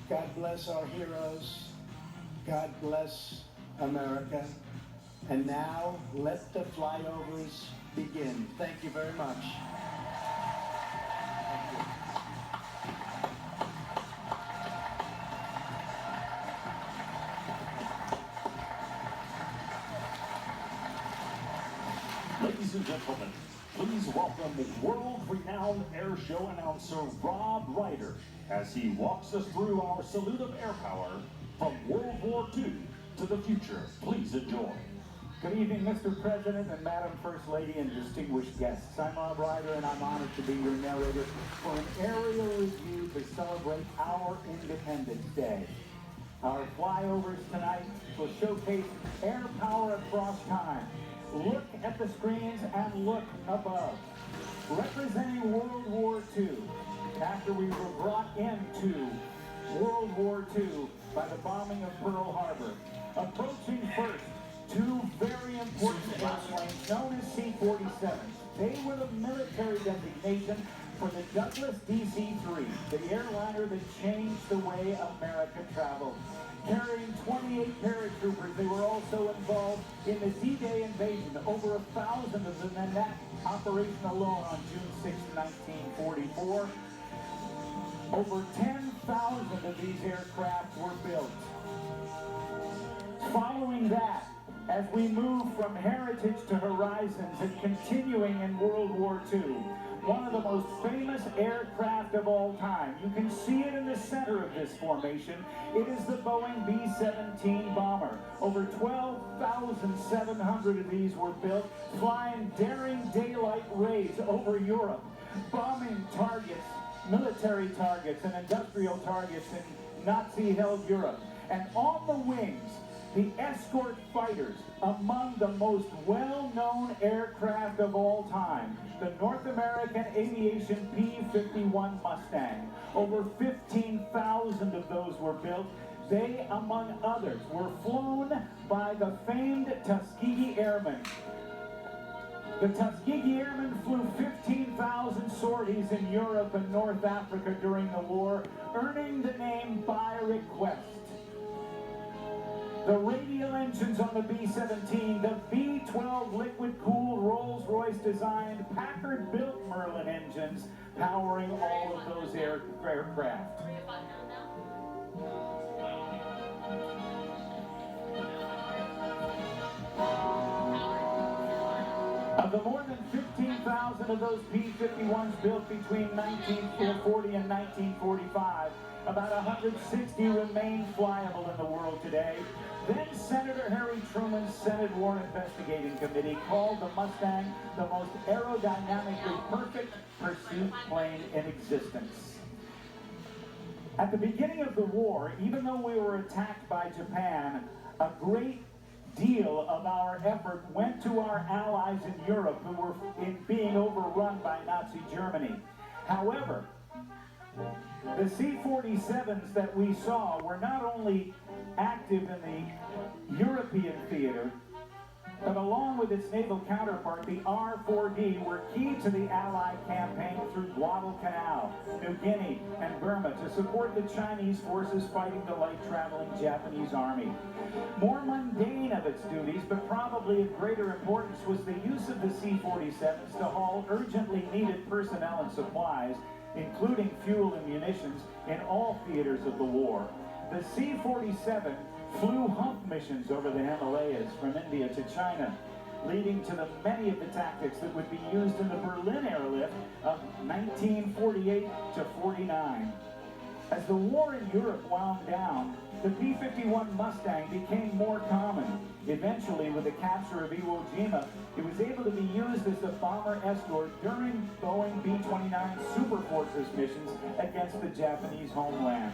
God bless our heroes. God bless America. And now, let the flyovers begin. Thank you very much. Ladies and gentlemen, please welcome world-renowned air show announcer Rob Ryder as he walks us through our salute of air power from World War II to the future. Please enjoy. Good evening, Mr. President and Madam First Lady and distinguished guests. I'm Rob Ryder, and I'm honored to be your narrator for an aerial review to celebrate our Independence Day. Our flyovers tonight will showcase air power across time. Look at the screens and look above. Representing World War II, after we were brought into World War II by the bombing of Pearl Harbor. Approaching first, two very important airplanes known as C-47s. They were the military designation for the Douglas DC-3, the airliner that changed the way America traveled. Carrying 28 paratroopers, they were also involved in the D-Day invasion, over 1,000 of them in that operation alone on June 6, 1944. Over 10,000 of these aircraft were built. Following that, as we move from heritage to horizons and continuing in World War II, one of the most famous aircraft of all time. You can see it in the center of this formation. It is the Boeing B-17 bomber. Over 12,700 of these were built, flying daring daylight raids over Europe, bombing targets, military targets and industrial targets in Nazi-held Europe. And on the wings, the escort fighters, among the most well-known aircraft of all time, the North American Aviation P-51 Mustang. Over 15,000 of those were built. They, among others, were flown by the famed Tuskegee Airmen. The Tuskegee Airmen flew 15,000 sorties in Europe and North Africa during the war, earning the name by request. The radial engines on the B-17, the V-12 liquid-cooled Rolls-Royce designed Packard-built Merlin engines powering all of those aircraft. Of the more than 15,000 of those P-51s built between 1940 and 1945, about 160 remain flyable in the world today. Then Senator Harry Truman's Senate War Investigating Committee called the Mustang the most aerodynamically perfect pursuit plane in existence. At the beginning of the war, even though we were attacked by Japan, a great deal of our effort went to our allies in Europe who were being overrun by Nazi Germany. However, the C-47s that we saw were not only active in the European theater, but along with its naval counterpart, the R-4D, were key to the Allied campaign through Guadalcanal, New Guinea, and Burma to support the Chinese forces fighting the light-traveling Japanese army. More mundane of its duties, but probably of greater importance, was the use of the C-47s to haul urgently needed personnel and supplies, including fuel and munitions, in all theaters of the war. The C-47 flew hump missions over the Himalayas from India to China, leading to the many of the tactics that would be used in the Berlin airlift of 1948 to 49. As the war in Europe wound down, the P-51 Mustang became more common. Eventually, with the capture of Iwo Jima, it was able to be used as the bomber escort during Boeing B-29 Superfortress missions against the Japanese homeland.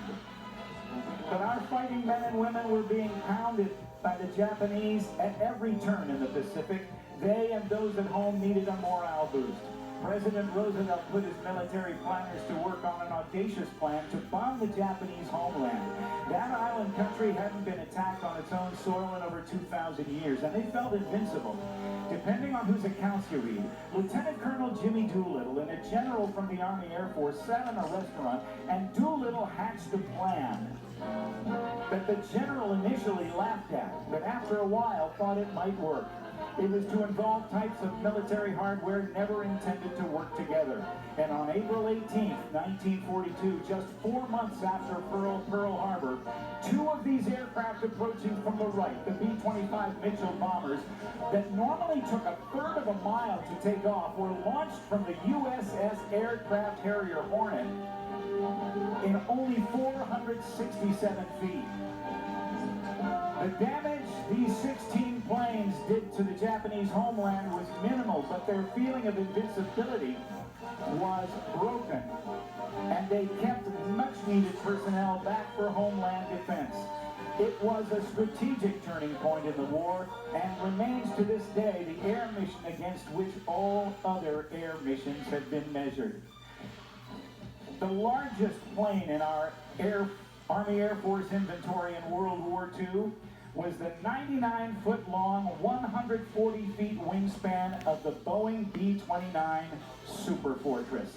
But our fighting men and women were being pounded by the Japanese at every turn in the Pacific. They and those at home needed a morale boost. President Roosevelt put his military planners to work on an audacious plan to bomb the Japanese homeland. That island country hadn't been attacked on its own soil in over 2,000 years, and they felt invincible. Depending on whose accounts you read, Lieutenant Colonel Jimmy Doolittle and a general from the Army Air Force sat in a restaurant, and Doolittle hatched a plan that the general initially laughed at, but after a while thought it might work. It was to involve types of military hardware never intended to work together. And on April 18, 1942, just 4 months after Pearl Harbor, 2 of these aircraft approaching from the right, the B-25 Mitchell bombers, that normally took a third of a mile to take off, were launched from the USS Aircraft Carrier Hornet in only 467 feet. The damage these 16 planes did to the Japanese homeland was minimal, but their feeling of invincibility was broken, and they kept much-needed personnel back for homeland defense. It was a strategic turning point in the war, and remains to this day the air mission against which all other air missions have been measured. The largest plane in our Army Air Force inventory in World War II was the 99-foot-long, 140-feet wingspan of the Boeing B-29 Super Fortress.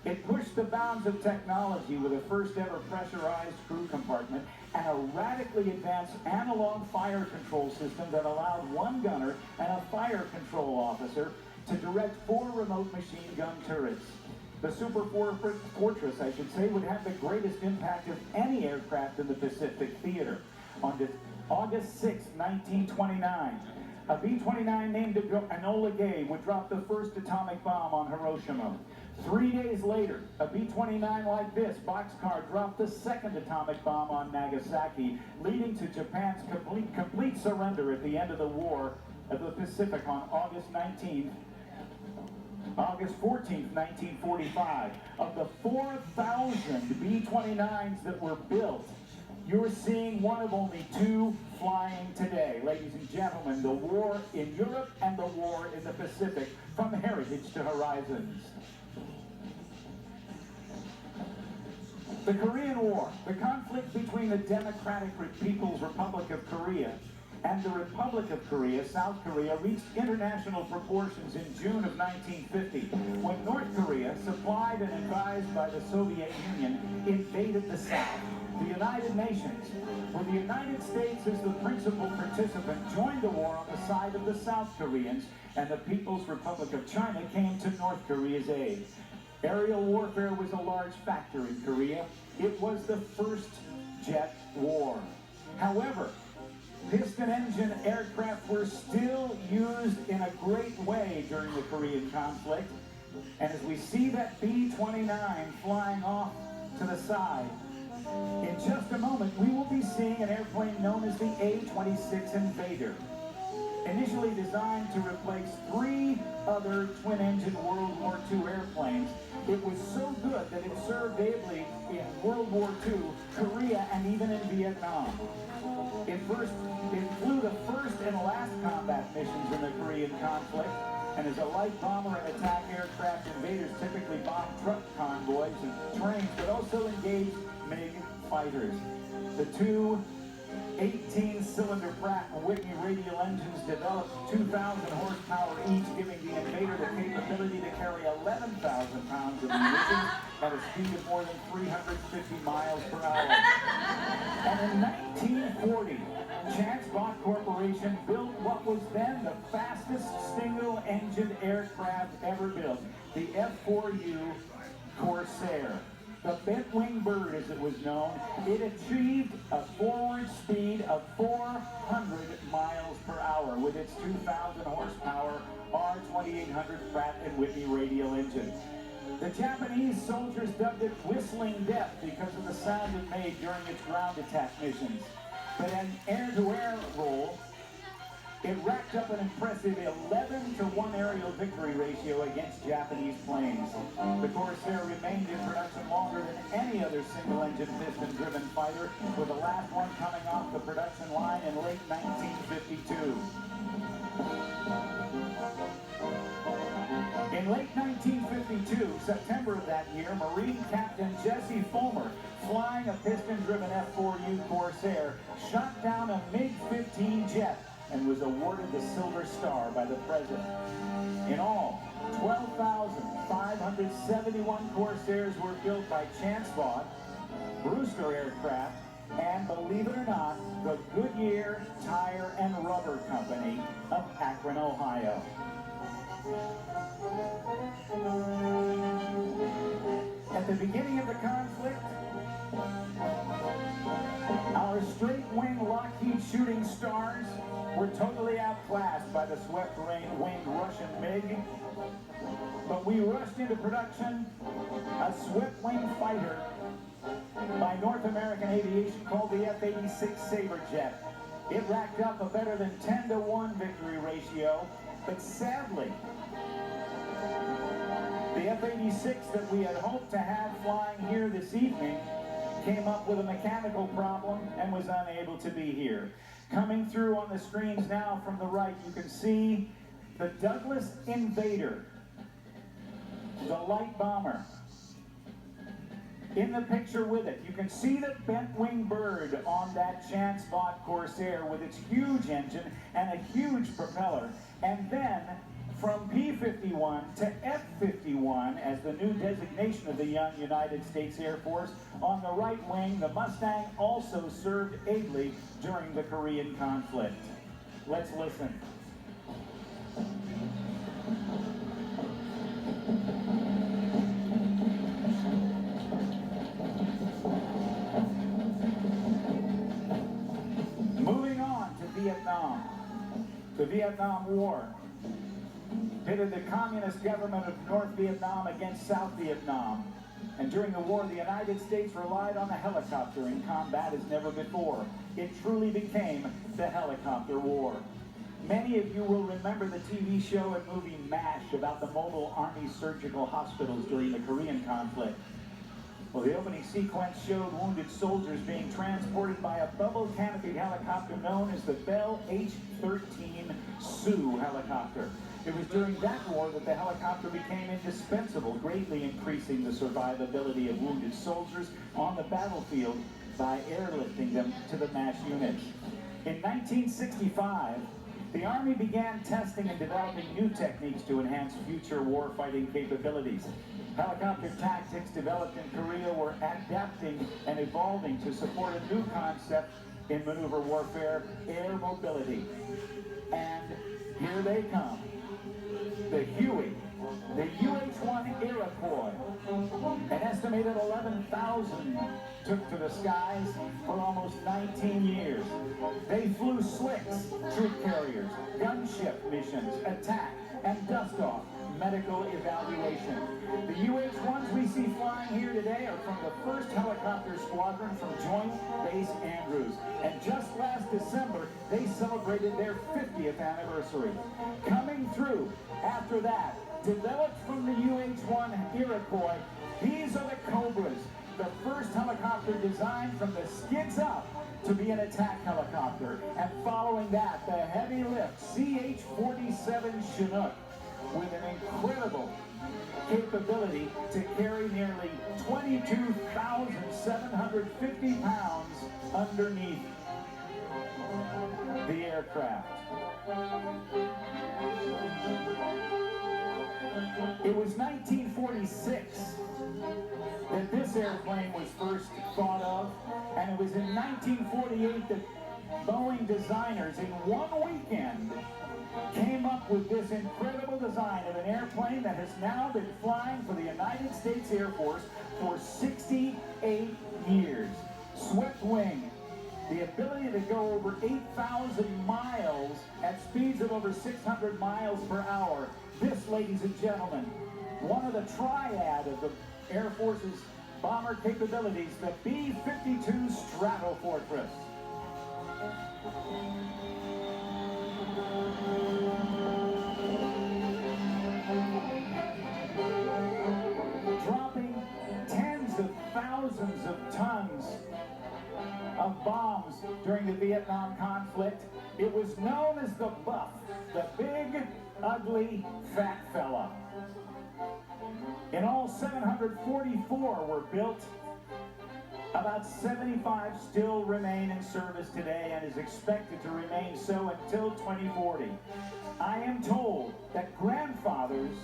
It pushed the bounds of technology with a first-ever pressurized crew compartment and a radically advanced analog fire control system that allowed one gunner and a fire control officer to direct 4 remote machine gun turrets. The Super Fortress, I should say, would have the greatest impact of any aircraft in the Pacific theater. On August 6, 1929, a B-29 named Enola Gay would drop the first atomic bomb on Hiroshima. 3 days later, a B-29 like this boxcar dropped the second atomic bomb on Nagasaki, leading to Japan's complete surrender at the end of the War of the Pacific on August 14th, 1945. Of the 4,000 B-29s that were built, you're seeing one of only 2 flying today. Ladies and gentlemen, the war in Europe and the war in the Pacific, from heritage to horizons. The Korean War, the conflict between the Democratic People's Republic of Korea and the Republic of Korea, South Korea, reached international proportions in June of 1950, when North Korea, supplied and advised by the Soviet Union, invaded the South. The United Nations, with the United States as the principal participant, joined the war on the side of the South Koreans, and the People's Republic of China came to North Korea's aid. Aerial warfare was a large factor in Korea. It was the first jet war. However, piston engine aircraft were still used in a great way during the Korean conflict. And as we see that B-29 flying off to the side, in just a moment we will be seeing an airplane known as the A-26 Invader. Initially designed to replace 3 other twin-engine World War II airplanes, it was so good that it served ably in World War II, Korea, and even in Vietnam. It flew the first and last combat missions in the Korean conflict, and as a light bomber and attack aircraft, Invaders typically bombed truck convoys and trains, but also engaged MiG fighters. The 2 18-cylinder Pratt & Whitney radial engines developed 2,000 horsepower each, giving the Invader the capability to carry 11,000 pounds of munitions at a speed of more than 350 miles per hour. And in 1940, Chance Bott Corporation built what was then the fastest single-engine aircraft ever built, the F-4U Corsair. The bent-wing bird, as it was known, it achieved a forward speed of 400 miles per hour with its 2,000 horsepower R-2800 Pratt & Whitney radial engine. The Japanese soldiers dubbed it Whistling Death because of the sound it made during its ground attack missions. But an air-to-air role, it racked up an impressive 11-to-1 aerial victory ratio against Japanese planes. The Corsair remained in production longer than any other single-engine piston-driven fighter, with the last one coming off the production line in late 1952. In late 1952, September of that year, Marine Captain Jesse Fulmer, flying a piston-driven F-4U Corsair, shot down a MiG-15 jet and was awarded the Silver Star by the President. In all, 12,571 Corsairs were built by Chance Vaught, Brewster Aircraft, and believe it or not, the Goodyear Tire and Rubber Company of Akron, Ohio. At the beginning of the conflict, our straight-wing Lockheed Shooting Stars were totally outclassed by the swept-winged Russian MiG. But we rushed into production a swept-wing fighter by North American Aviation called the F-86 Saberjet. It racked up a better than 10-to-1 victory ratio, but sadly, the F-86 that we had hoped to have flying here this evening came up with a mechanical problem and was unable to be here. Coming through on the screens now from the right, you can see the Douglas Invader, the light bomber. In the picture with it, you can see the bent-wing bird on that Chance Vaught Corsair with its huge engine and a huge propeller. And then, from P-51 to F-51 as the new designation of the young United States Air Force, on the right wing, the Mustang also served ably during the Korean conflict. Let's listen. Moving on to Vietnam. The Vietnam War pitted the communist government of North Vietnam against South Vietnam. And during the war, the United States relied on the helicopter in combat as never before. It truly became the helicopter war. Many of you will remember the TV show and movie MASH about the mobile Army surgical hospitals during the Korean conflict. Well, the opening sequence showed wounded soldiers being transported by a bubble canopied helicopter known as the Bell H-13 Sioux helicopter. It was during that war that the helicopter became indispensable, greatly increasing the survivability of wounded soldiers on the battlefield by airlifting them to the MASH units. In 1965, the Army began testing and developing new techniques to enhance future warfighting capabilities. Helicopter tactics developed in Korea were adapting and evolving to support a new concept in maneuver warfare, air mobility. And here they come. The Huey, the UH-1 Iroquois. An estimated 11,000 took to the skies for almost 19 years. They flew slicks, troop carriers, gunship missions, attack, and dust-off medical evaluation. The UH-1s we see flying here today are from the 1st Helicopter Squadron from Joint Base Andrews. And just last December, they celebrated their 50th anniversary. Coming through after that, developed from the UH-1 Iroquois, these are the Cobras, the first helicopter designed from the skids up to be an attack helicopter. And following that, the heavy lift CH-47 Chinook, with an incredible capability to carry nearly 22,750 pounds underneath the aircraft. It was 1946 that this airplane was first thought of, and it was in 1948 that Boeing designers in one weekend came up with this incredible design of an airplane that has now been flying for the United States Air Force for 68 years. Swept wing, the ability to go over 8,000 miles at speeds of over 600 miles per hour. This, ladies and gentlemen, one of the triad of the Air Force's bomber capabilities, the B-52 Stratofortress. Dropping tens of thousands of tons of bombs during the Vietnam conflict, it was known as the Buff, the big ugly, fat fella. In all, 744 were built. About 75 still remain in service today and is expected to remain so until 2040. I am told that grandfathers,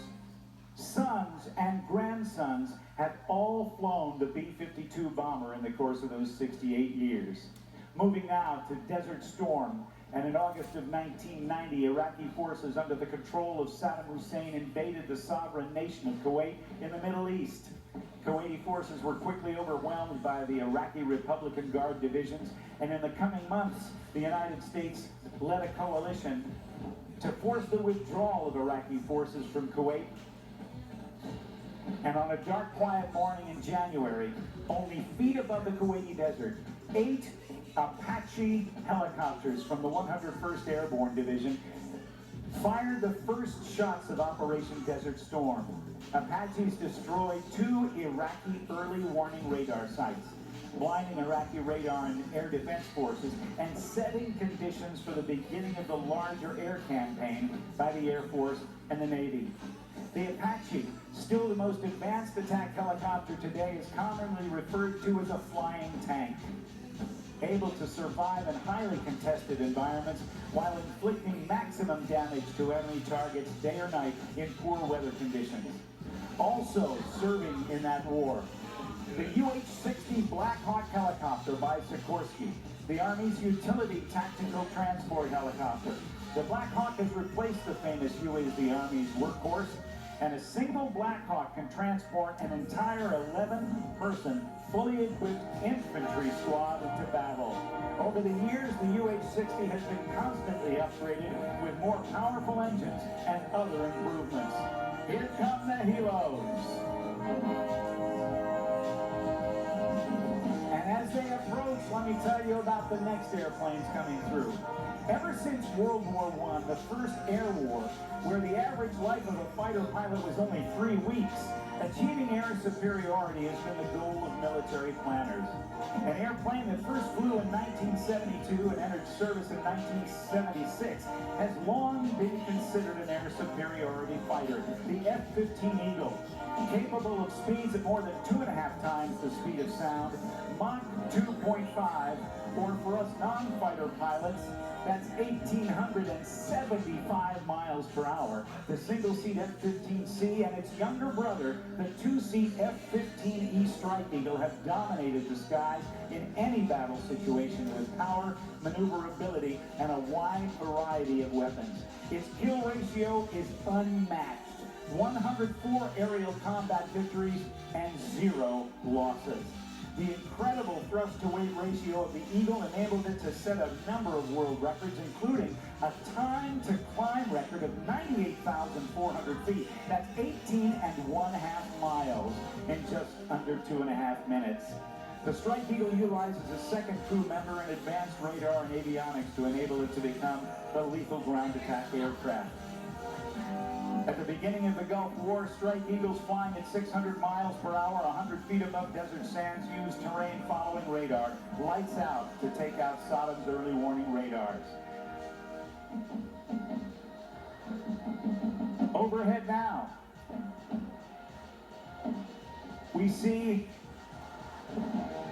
sons, and grandsons have all flown the B-52 bomber in the course of those 68 years. Moving now to Desert Storm, and in August of 1990, Iraqi forces under the control of Saddam Hussein invaded the sovereign nation of Kuwait in the Middle East. Kuwaiti forces were quickly overwhelmed by the Iraqi Republican Guard divisions, and in the coming months, the United States led a coalition to force the withdrawal of Iraqi forces from Kuwait. And on a dark, quiet morning in January, only feet above the Kuwaiti desert, 8 Apache helicopters from the 101st Airborne Division fired the first shots of Operation Desert Storm. Apaches destroyed 2 Iraqi early warning radar sites, blinding Iraqi radar and air defense forces and setting conditions for the beginning of the larger air campaign by the Air Force and the Navy. The Apache, still the most advanced attack helicopter today, is commonly referred to as a flying tank, able to survive in highly contested environments while inflicting maximum damage to enemy targets day or night in poor weather conditions. Also serving in that war, the UH-60 Black Hawk helicopter by Sikorsky, the Army's utility tactical transport helicopter. The Black Hawk has replaced the famous UAV, the Army's workhorse, and a single Black Hawk can transport an entire 11-person, fully equipped infantry squad into battle. Over the years, the UH-60 has been constantly upgraded with more powerful engines and other improvements. Here come the helos. And as they approach, let me tell you about the next airplanes coming through. Ever since World War I, the first air war, where the average life of a fighter pilot was only 3 weeks, achieving air superiority has been the goal of military planners. An airplane that first flew in 1972 and entered service in 1976 has long been considered an air superiority fighter, the F-15 Eagle. Capable of speeds of more than 2.5 times the speed of sound, Mach 2.5, or for us non-fighter pilots, that's 1,875 miles per hour. The single-seat F-15C and its younger brother, the 2-seat F-15E Strike Eagle, have dominated the skies in any battle situation with power, maneuverability, and a wide variety of weapons. Its kill ratio is unmatched. 104 aerial combat victories and 0 losses. The incredible thrust-to-weight ratio of the Eagle enabled it to set a number of world records, including a time-to-climb record of 98,400 feet. That's 18.5 miles in just under 2.5 minutes. The Strike Eagle utilizes a second crew member and advanced radar and avionics to enable it to become a lethal ground attack aircraft. At the beginning of the Gulf War, Strike Eagles flying at 600 miles per hour, 100 feet above desert sands, used terrain following radar, lights out, to take out Saddam's early warning radars. Overhead now, we see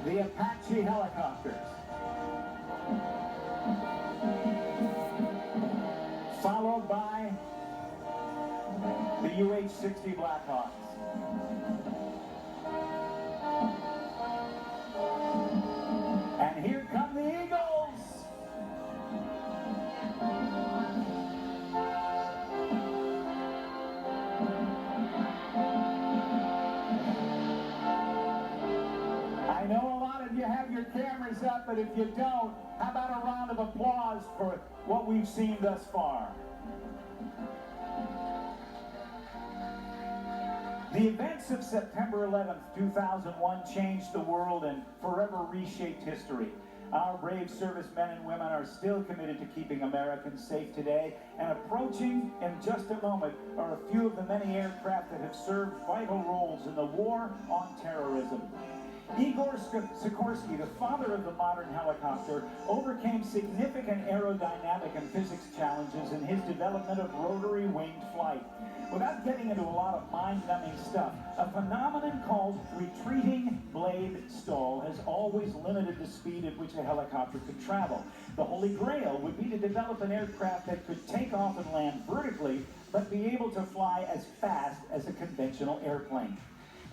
the Apache helicopters, followed by the UH-60 Blackhawks. And here come the Eagles! I know a lot of you have your cameras up, but if you don't, how about a round of applause for what we've seen thus far? The events of September 11th, 2001 changed the world and forever reshaped history. Our brave servicemen and women are still committed to keeping Americans safe today, and approaching in just a moment are a few of the many aircraft that have served vital roles in the war on terrorism. Igor Sikorsky, the father of the modern helicopter, overcame significant aerodynamic and physics challenges in his development of rotary winged flight. Without getting into a lot of mind-numbing stuff, a phenomenon called retreating blade stall has always limited the speed at which a helicopter could travel. The holy grail would be to develop an aircraft that could take off and land vertically, but be able to fly as fast as a conventional airplane.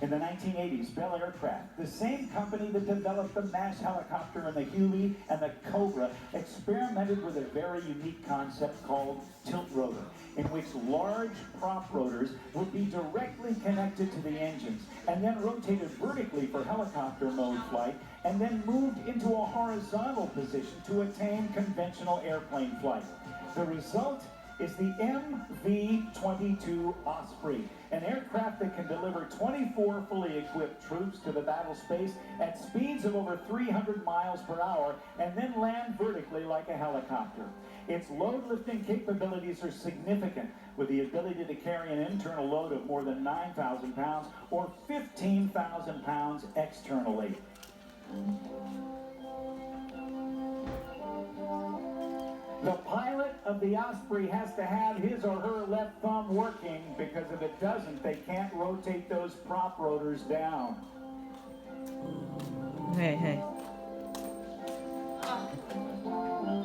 In the 1980s, Bell Aircraft, the same company that developed the MASH helicopter and the Huey and the Cobra, experimented with a very unique concept called tilt rotor, in which large prop rotors would be directly connected to the engines and then rotated vertically for helicopter mode flight and then moved into a horizontal position to attain conventional airplane flight. The result is the MV-22 Osprey, an aircraft that can deliver 24 fully equipped troops to the battle space at speeds of over 300 miles per hour and then land vertically like a helicopter. Its load lifting capabilities are significant, with the ability to carry an internal load of more than 9,000 pounds or 15,000 pounds externally. The pilot of the Osprey has to have his or her left thumb working, because if it doesn't, they can't rotate those prop rotors down. Hey.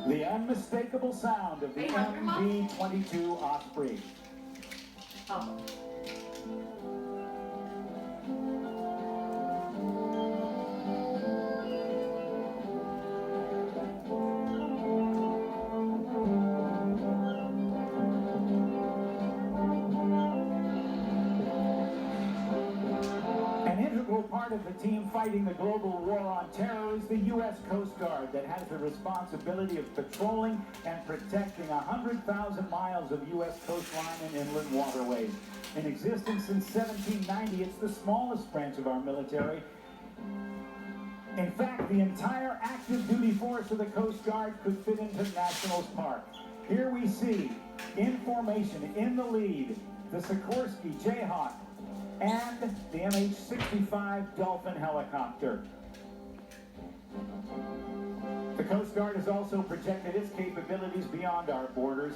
The unmistakable sound of the MV-22 Osprey. Part of the team fighting the global war on terror is the U.S. Coast Guard, that has the responsibility of patrolling and protecting 100,000 miles of U.S. coastline and inland waterways. In existence since 1790, it's the smallest branch of our military. In fact, the entire active duty force of the Coast Guard could fit into Nationals Park. Here we see, in formation, in the lead, the Sikorsky Jayhawk and the MH-65 Dolphin helicopter. The Coast Guard has also projected its capabilities beyond our borders,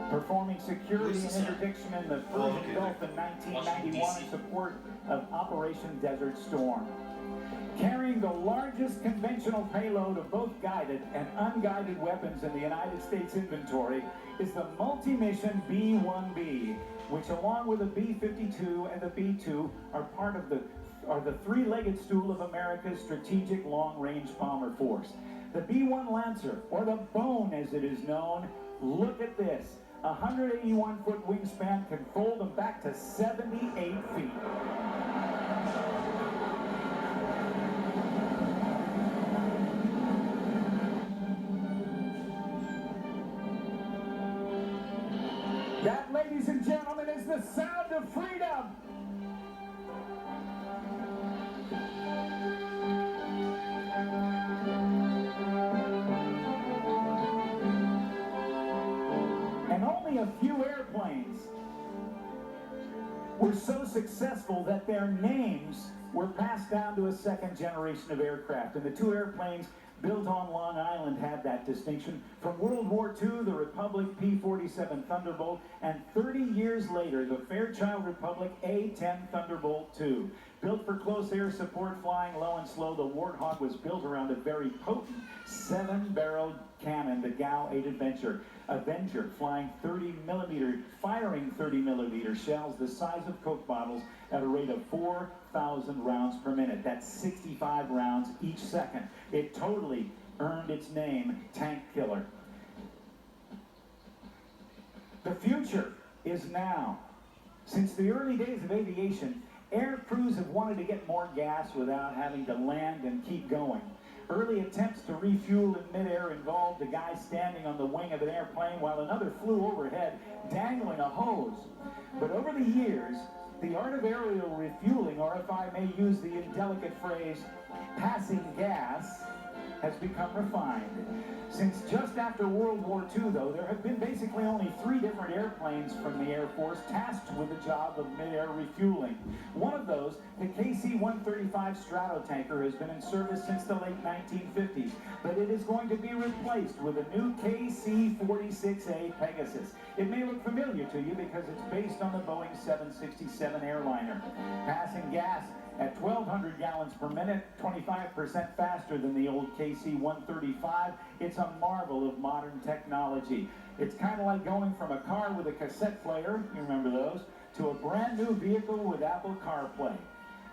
performing security and interdiction in the Persian Gulf in 1991 in support of Operation Desert Storm. Carrying the largest conventional payload of both guided and unguided weapons in the United States inventory is the multi-mission B-1B, which along with the B-52 and the B-2 are the three-legged stool of America's strategic long-range bomber force. The B-1 Lancer, or the Bone as it is known, look at this. A 181-foot wingspan can fold them back to 78 feet. That, ladies and gentlemen, is the sound of freedom. And only a few airplanes were so successful that their names were passed down to a second generation of aircraft. And the two airplanes built on Long Island had that distinction. From World War II, the Republic P-47 Thunderbolt, and 30 years later, the Fairchild Republic A-10 Thunderbolt II. Built for close air support, flying low and slow, the Warthog was built around a very potent 7-barreled cannon, the GAU-8 Avenger, firing 30-millimeter shells the size of Coke bottles at a rate of 4,000 rounds per minute. That's 65 rounds each second. It totally earned its name, Tank Killer. The future is now. Since the early days of aviation, air crews have wanted to get more gas without having to land and keep going. Early attempts to refuel in midair involved a guy standing on the wing of an airplane while another flew overhead, dangling a hose. But over the years, the art of aerial refueling, or if I may use the indelicate phrase, passing gas, has become refined. Since just after World War II, though, there have been basically only 3 different airplanes from the Air Force tasked with the job of mid-air refueling. One of those, the KC-135 Stratotanker, has been in service since the late 1950s, but it is going to be replaced with a new KC-46A Pegasus. It may look familiar to you because it's based on the Boeing 767 airliner. Passing gas at 1,200 gallons per minute, 25% faster than the old KC-135. It's a marvel of modern technology. It's kind of like going from a car with a cassette player, you remember those, to a brand new vehicle with Apple CarPlay.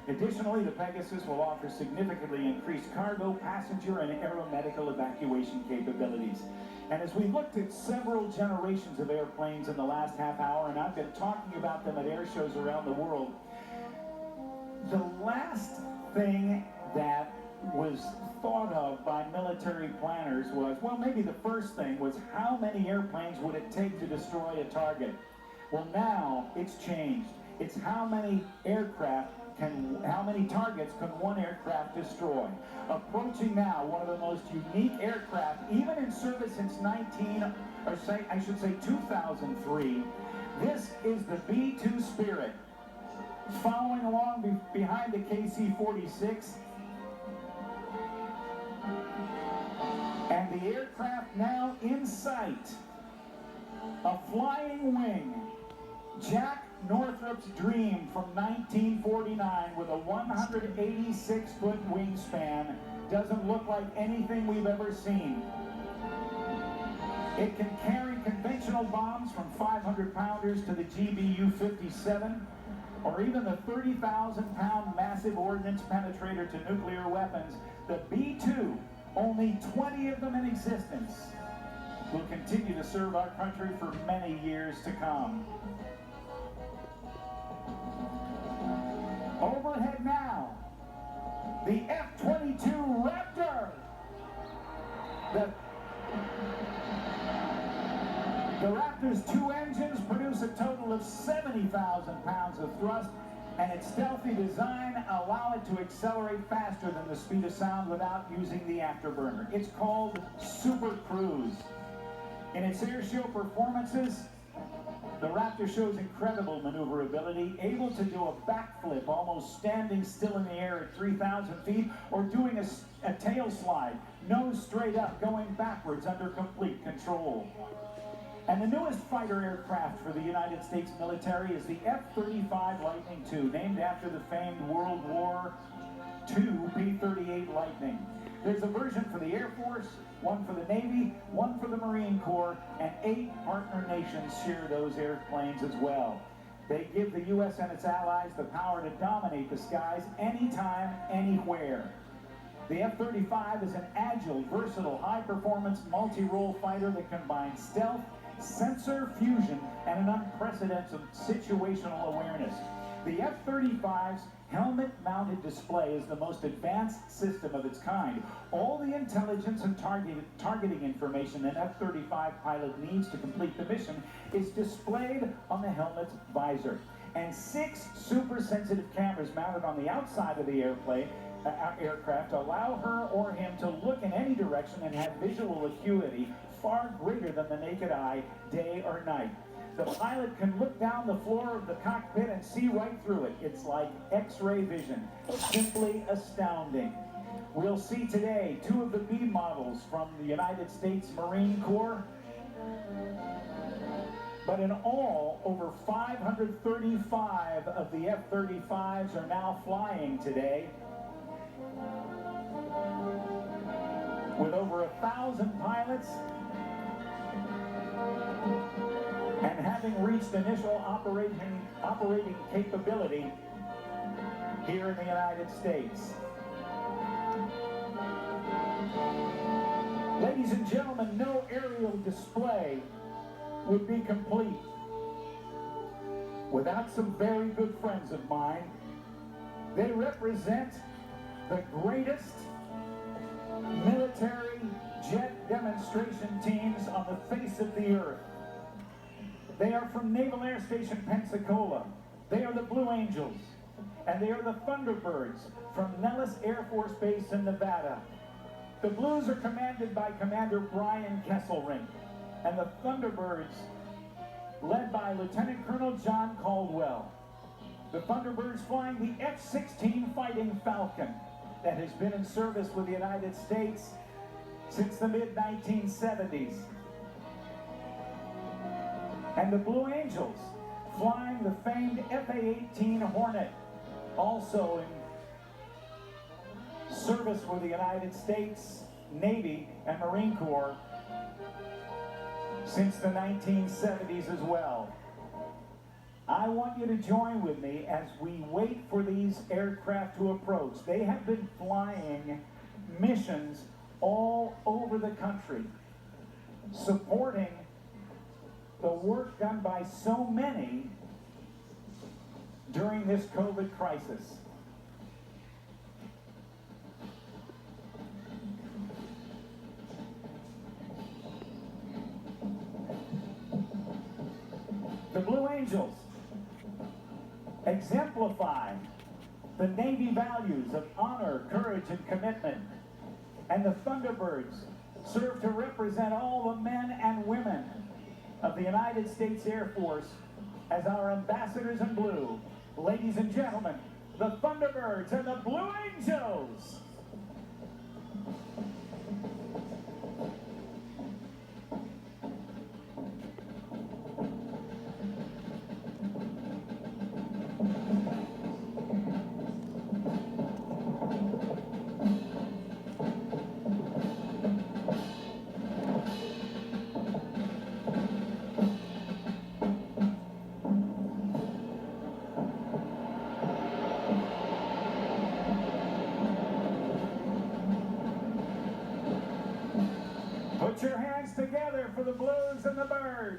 Additionally, the Pegasus will offer significantly increased cargo, passenger, and aeromedical evacuation capabilities. And as we looked at several generations of airplanes in the last half hour, and I've been talking about them at air shows around the world, the last thing that was thought of by military planners was, well, maybe the first thing was how many airplanes would it take to destroy a target? Well, now it's changed. It's how many targets can one aircraft destroy? Approaching now one of the most unique aircraft, even in service since 2003. This is the B-2 Spirit. Following along behind the KC-46, and the aircraft now in sight, a flying wing, Jack Northrop's dream from 1949 with a 186-foot wingspan. Doesn't look like anything we've ever seen. It can carry conventional bombs from 500-pounders to the GBU-57, or even the 30,000-pound massive ordnance penetrator to nuclear weapons. The B-2, only 20 of them in existence, will continue to serve our country for many years to come. Overhead now, the F-22 Raptor. The Raptor's 2 engines produce a total of 70,000 pounds of thrust, and its stealthy design allow it to accelerate faster than the speed of sound without using the afterburner. It's called Super Cruise. In its airshow performances, the Raptor shows incredible maneuverability, able to do a backflip almost standing still in the air at 3,000 feet, or doing a tail slide, nose straight up, going backwards under complete control. And the newest fighter aircraft for the United States military is the F-35 Lightning II, named after the famed World War II P-38 Lightning. There's a version for the Air Force, one for the Navy, one for the Marine Corps, and 8 partner nations share those airplanes as well. They give the U.S. and its allies the power to dominate the skies anytime, anywhere. The F-35 is an agile, versatile, high-performance, multi-role fighter that combines stealth, sensor fusion, and an unprecedented situational awareness. The F-35's helmet-mounted display is the most advanced system of its kind. All the intelligence and targeting information an F-35 pilot needs to complete the mission is displayed on the helmet's visor. And 6 super-sensitive cameras mounted on the outside of the aircraft allow her or him to look in any direction and have visual acuity far greater than the naked eye, day or night. The pilot can look down the floor of the cockpit and see right through it. It's like X-ray vision. Simply astounding. We'll see today 2 of the B models from the United States Marine Corps. But in all, over 535 of the F-35s are now flying today, with over 1,000 pilots, and having reached initial operating capability here in the United States. Ladies and gentlemen, no aerial display would be complete without some very good friends of mine. They represent the greatest military jet demonstration teams on the face of the earth. They are from Naval Air Station Pensacola. They are the Blue Angels. And they are the Thunderbirds from Nellis Air Force Base in Nevada. The Blues are commanded by Commander Brian Kesselring, and the Thunderbirds led by Lieutenant Colonel John Caldwell. The Thunderbirds flying the F-16 Fighting Falcon that has been in service with the United States since the mid-1970s. And the Blue Angels flying the famed FA-18 Hornet, also in service with the United States Navy and Marine Corps since the 1970s as well. I want you to join with me as we wait for these aircraft to approach. They have been flying missions all over the country, supporting the work done by so many during this COVID crisis. The Blue Angels exemplify the Navy values of honor, courage, and commitment. And the Thunderbirds serve to represent all the men and women of the United States Air Force as our ambassadors in blue. Ladies and gentlemen, the Thunderbirds and the Blue Angels. Put your hands together for the Blues and the Birds.